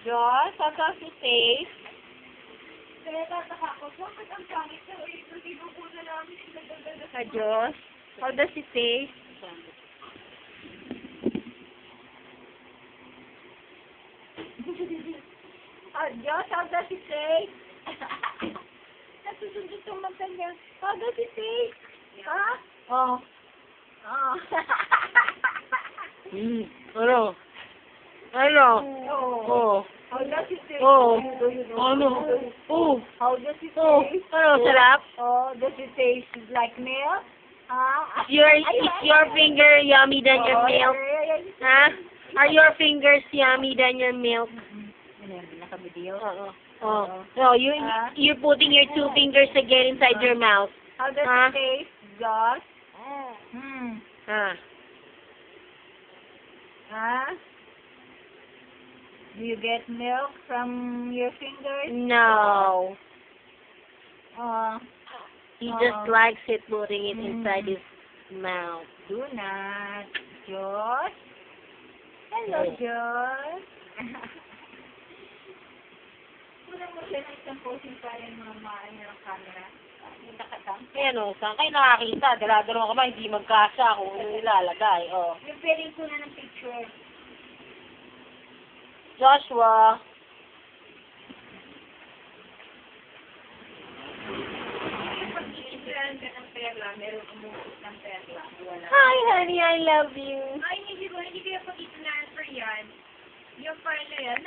Diyos, how does it taste? Kaya tataka ko, bakit ang pangit na ulit-ulit ko na namin sila dagdag Sa Diyos, how does it taste? Diyos, how does it taste? Nasusunod itong mata niya. How does it taste? Ha? Oh. Oh. Ano? Ano? Oh. How does it taste? Oh. Ano? Oh. How does it Oh. taste? Ano? Sarap? Oh, does it taste like milk? Is your finger yummy than your milk? Ha? Are your fingers yummy than your milk? Naka-video? Oh. No, you're putting your 2 fingers again inside your mouth. How does Huh? it taste, Josh? Ah. Huh? Do you get milk from your fingers? No. Oh, He just likes it putting it inside his mouth. do not. Josh? Hello, Josh. Kulang mo siya ng isang posing para yung mga maano ng camera. Nakatang. Ayan o, saan kayo nakakita? Dala-dalawa ka ba, hindi magkasya kung ano ilalagay. Oh. Preparing ko na ng picture. Joshua. Pag-iisahan ka ng perla, meron umuusot ng perla. Wala. Hi, honey, I love you. Ay, hindi ko kaya pag-itunahan for yan. Yung file na yan,